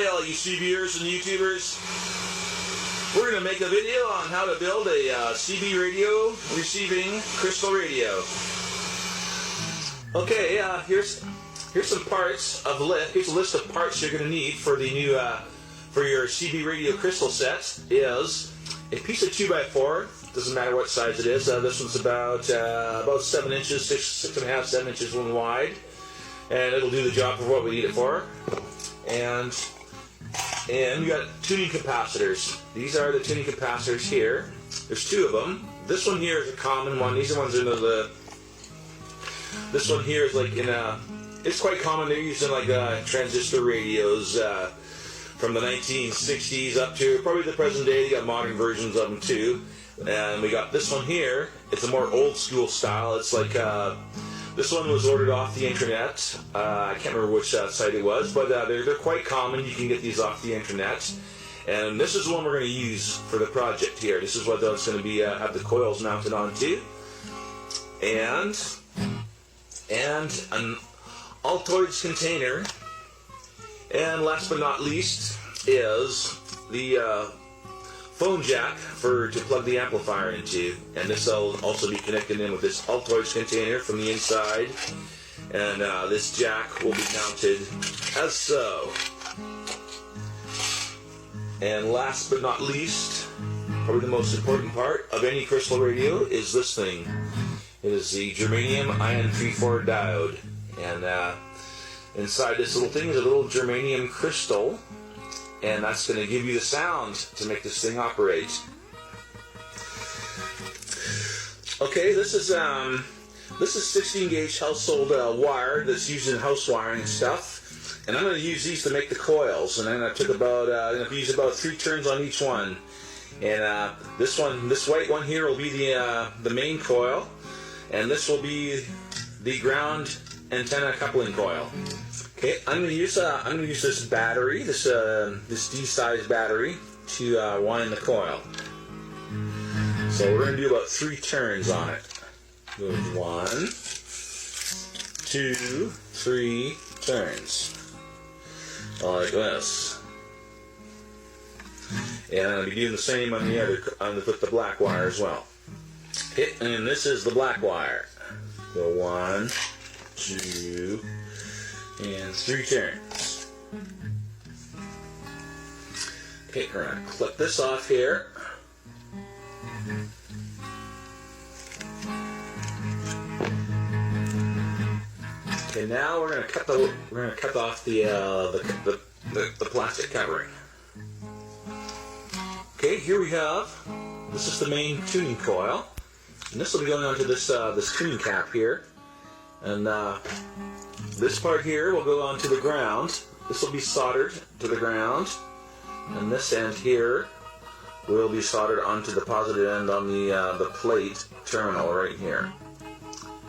all you CBers and YouTubers. We're going to make a video on how to build a CB radio receiving crystal radio. Okay, here's some parts of here's a list of parts you're going to need for the new for your CB radio crystal set. Is a piece of 2x4. Doesn't matter what size it is. This one's about 7 inches, 6.5, 7 inches wide, and it'll do the job for what we need it for. And we got tuning capacitors. These are the tuning capacitors here. There's 2 of them. This one here is a common one. These are ones in this one here is like it's quite common. They're used in like transistor radios from the 1960s up to probably the present day. You got modern versions of them too. And we got this one here. It's a more old school style. It's like this one was ordered off the internet. I can't remember which site it was, but they're quite common. You can get these off the internet. And this is the one we're going to use for the project here. This is what it's going to be have the coils mounted onto. And an Altoids container. And last but not least is the phone jack to plug the amplifier into, and this will also be connected in with this Altoids container from the inside, and this jack will be mounted as so. And last but not least, probably the most important part of any crystal radio is this thing. It is the germanium ion 34 diode, and inside this little thing is a little germanium crystal, and that's going to give you the sound to make this thing operate. Okay, this is 16 gauge household wire that's used in house wiring stuff, and I'm going to use these to make the coils. And then I took about I'm going to use about 3 turns on each one. And this white one here will be the main coil, and this will be the ground antenna coupling coil. Okay, I'm going to use this battery, this D-size battery, to wind the coil. So we're going to do about 3 turns on it. Go 1, 2, 3 turns, like this. And I'm going to be doing the same on with the black wire as well. Okay, and this is the black wire. Go 1, 2. And 3 turns. Okay, we're going to clip this off here. Okay, now we're going to cut off the plastic covering. Okay, here we have. This is the main tuning coil, and this will be going onto this tuning cap here, and this part here will go onto the ground. This will be soldered to the ground, and this end here will be soldered onto the positive end on the plate terminal right here.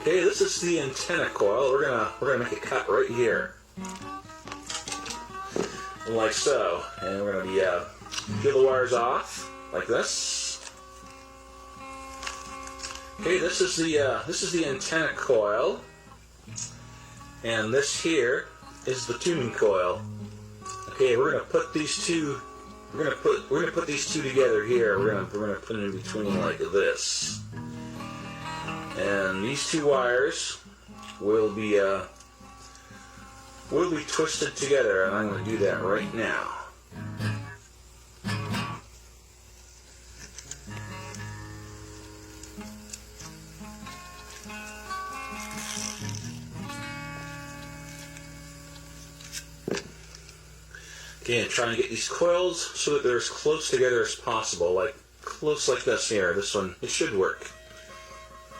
Okay, this is the antenna coil. We're gonna make a cut right here, like so, and we're gonna be peel the wires off like this. Okay, this is the antenna coil. And this here is the tuning coil. Okay, we're gonna put these two. We're gonna put these two together here. We're gonna put it in between like this. And these 2 wires will be twisted together, and I'm gonna do that right now. Okay, and trying to get these coils so that they're as close together as possible, like close like this here. This one, it should work.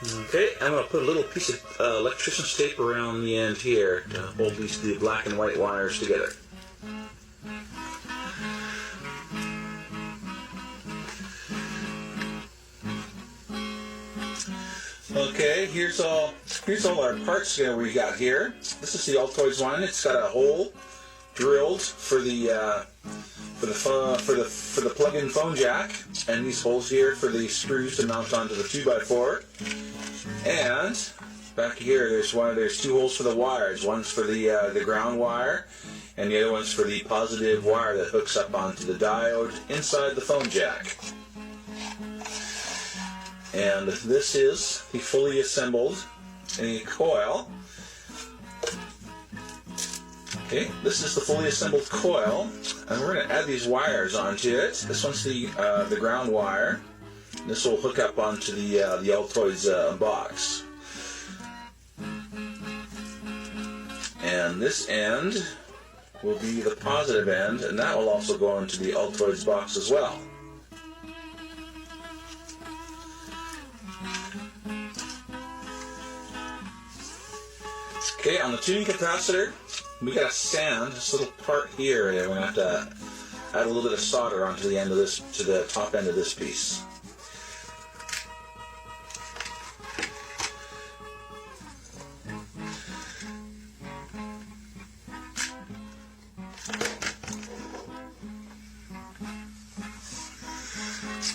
Okay, I'm going to put a little piece of electrician's tape around the end here to hold the black and white wires together. Okay, here's all our parts we got here. This is the Altoids one. It's got a hole drilled for the plug-in phone jack, and these holes here for the screws to mount onto the 2x4. And back here, there's 2 holes for the wires. One's for the ground wire, and the other one's for the positive wire that hooks up onto the diode inside the phone jack. And this is the fully assembled coil. Okay, this is the fully assembled coil, and we're going to add these wires onto it. This one's the ground wire. This will hook up onto the Altoids box. And this end will be the positive end, and that will also go into the Altoids box as well. Okay, on the tuning capacitor, we got to sand this little part here. We're going to have to add a little bit of solder onto the end of this, to the top end of this piece.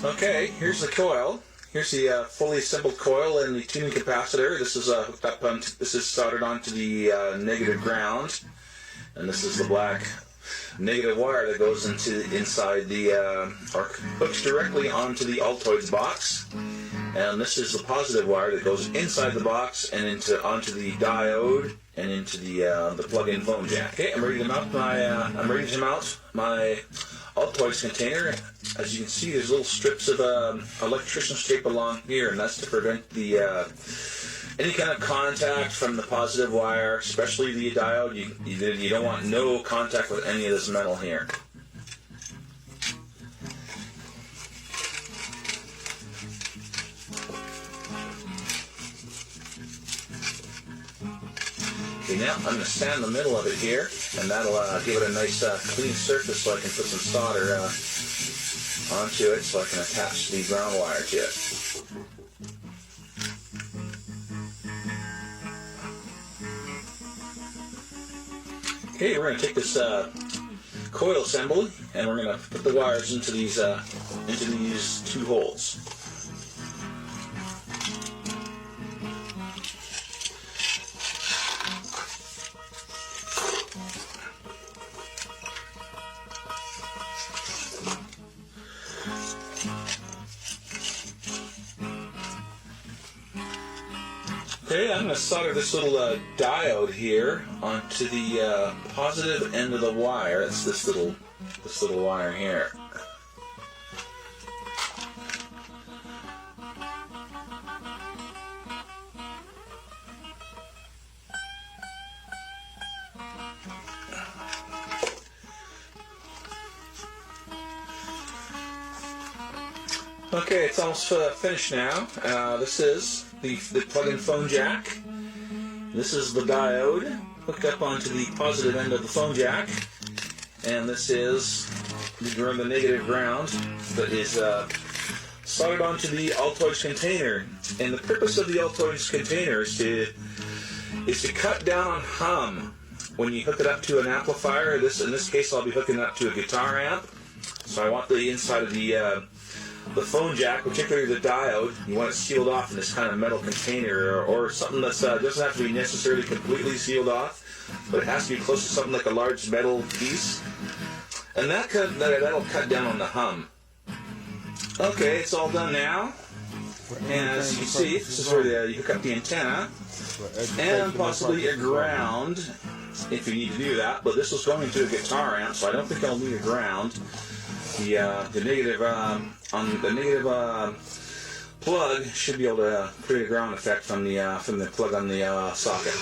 Okay, here's the coil. Here's the fully assembled coil and the tuning capacitor. This is hooked up on. This is soldered onto the negative ground, and this is the black negative wire that goes inside the or hooks directly onto the Altoids box. And this is the positive wire that goes inside the box and onto the diode and into the plug-in phone jack. Okay, I'm ready to mount my Altoids container. As you can see, there's little strips of electrician's tape along here, and that's to prevent the any kind of contact from the positive wire, especially the diode. You don't want no contact with any of this metal here. Okay, now I'm going to sand the middle of it here, and that'll give it a nice clean surface so I can put some solder onto it so I can attach the ground wire to it. Okay, we're going to take this coil assembly and we're going to put the wires into these two holes. Okay, I'm going to solder this little diode here onto the positive end of the wire. That's this little wire here. Okay, it's almost finished now. This is the plug-in phone jack. This is the diode hooked up onto the positive end of the phone jack. And this is the negative ground that is soldered onto the Altoids container. And the purpose of the Altoids container is to cut down on hum when you hook it up to an amplifier. In this case, I'll be hooking it up to a guitar amp. So I want the inside of the phone jack, particularly the diode, you want it sealed off in this kind of metal container, or something that doesn't have to be necessarily completely sealed off, but it has to be close to something like a large metal piece. And that'll cut down on the hum. Okay, it's all done now. And as you can see, this is where you hook up the antenna and possibly a ground if you need to do that. But this was going to a guitar amp, so I don't think I'll need a ground. The negative on the negative plug should be able to create a ground effect from the plug on the socket.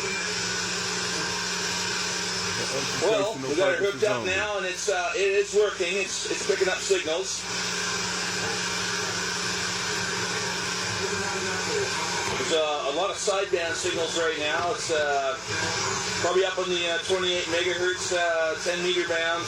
Well, we got it hooked up now, and it is working. It's picking up signals. There's a lot of sideband signals right now. It's probably up on the 28 megahertz, 10 meter band.